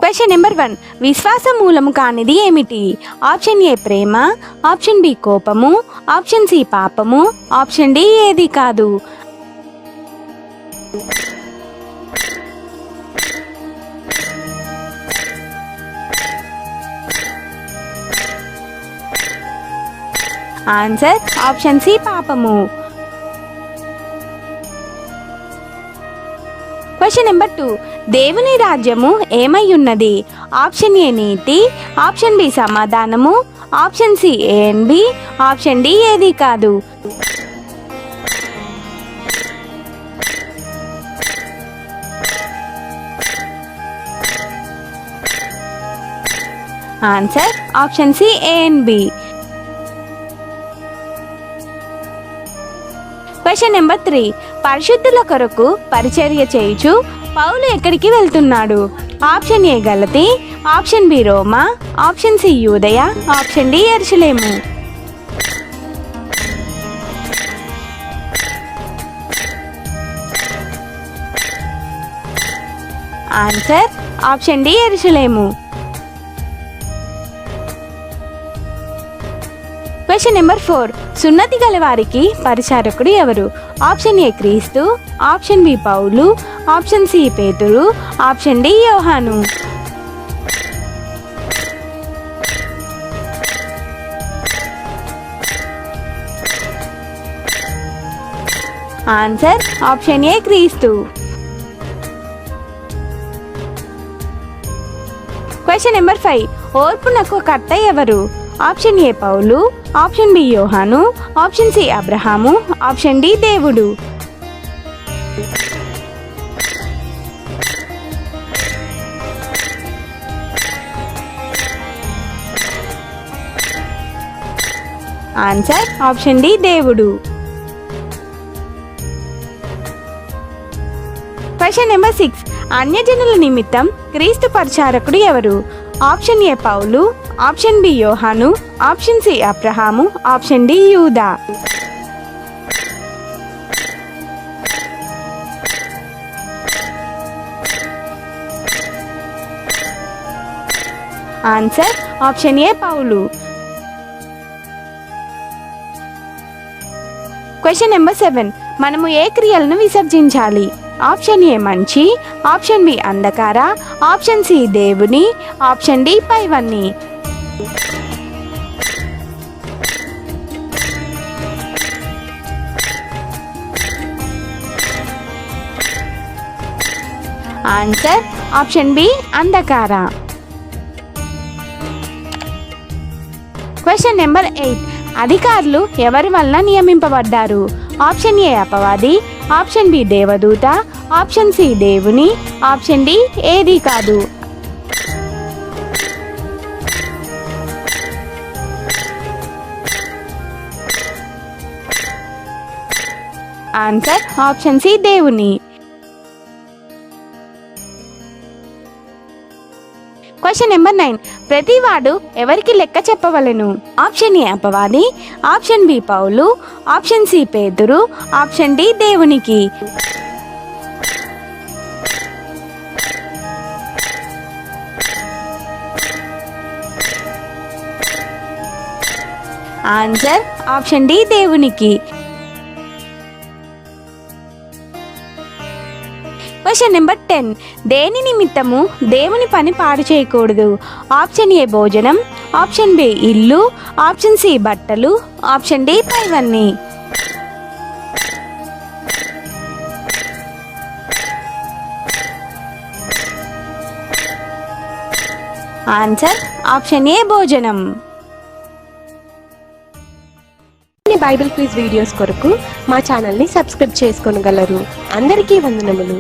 Question number 1. విశ్వాస మూలము కానిది ఏమిటి? ఆప్షన్ ఏ ప్రేమ, ఆప్షన్ బి కోపము, ఆప్షన్ సి పాపము, ఆప్షన్ డి ఏది కాదు. ఆన్సర్ ఆప్షన్ సి పాపము. Question number 2. దేవుని రాజ్యము ఏమై ఉన్నది? ఆప్షన్ ఏ నీతి, ఆప్షన్ బి సమాధానము, option C A and B, option D ఏది కాదు. Answer option C A and B. Question number 3. పరిశుద్ధుల కొరకు పరిచర్య చేయుచు పౌలు ఎక్కడికి వెళ్తున్నాడు? ఆప్షన్ ఏ గలతీ, ఆప్షన్ బి రోమా, ఆప్షన్ సి యూదయ, ఆప్షన్ డి యెరూషలేము. ఆన్సర్ ఆప్షన్ డి యెరూషలేము. Question number 4. సున్నతి గల వారికి పరిచారకుడు ఎవరు? ఆప్షన్ ఏ క్రీస్తు, ఆప్షన్ బి పౌలు, ఆప్షన్ సి పేతురు, ఆప్షన్ డి యోహాను. ఆన్సర్ ఆప్షన్ ఏ క్రీస్తు. Question number 5. ఓర్పునకు కర్త ఎవరు? ఆప్షన్ ఏ పౌలు, ఆప్షన్ బి యోహాను, ఆప్షన్ సి అబ్రహాము, ఆప్షన్ డి దేవుడు. ఆన్సర్ ఆప్షన్ డి దేవుడు. Question number 6. అన్యజనుల నిమిత్తం క్రీస్తు పరిచారకుడు ఎవరు? ఆప్షన్ ఏ పౌలు, ఆప్షన్ బి యోహాను, ఆప్షన్ సి అబ్రహాము, ఆప్షన్ డి యూదా. ఆన్సర్ ఆప్షన్ ఏ పౌలు. Question number 7. మనము ఏ క్రియలను విసర్జించాలి? ఆప్షన్ ఏ మంచి, ఆప్షన్ బి అంధకార, ఆప్షన్ సి దేవుని, ఆప్షన్ డి పైవన్నీ. ఆన్సర్ ఆప్షన్ బి అంధకార. Question number 8. అధికారులు ఎవరి వల్ల నియమింపబడ్డారు? ఆప్షన్ ఏ అపవాది, ఆప్షన్ బి దేవదూత, ఆప్షన్ సి దేవుని, ఆప్షన్ డి ఏది కాదు. ఆన్సర్ ఆప్షన్ సి దేవుని. Question number 9. ప్రతివాడు ఎవరికి లెక్క చెప్పవలెను? ఆప్షన్ ఏ అపవాది, ఆప్షన్ బి పౌలు, ఆప్షన్ సి పేతురు, ఆప్షన్ డి దేవునికి. ఆన్సర్ ఆప్షన్ డి దేవునికి. Question number 10. దేని నిమిత్తము దేవుని పని పాడు చేయకూడదు? ఆప్షన్ ఏ భోజనం, ఆప్షన్ బి ఇల్లు, ఆప్షన్ సి బట్టలు, ఆప్షన్ డి పైవన్నీ. ఆన్సర్ ఆప్షన్ ఏ భోజనం. బైబిల్ క్విజ్ వీడియోస్ కొరకు మా ఛానల్ని సబ్స్క్రైబ్ చేసుకోగలరు. అందరికీ వందనములు.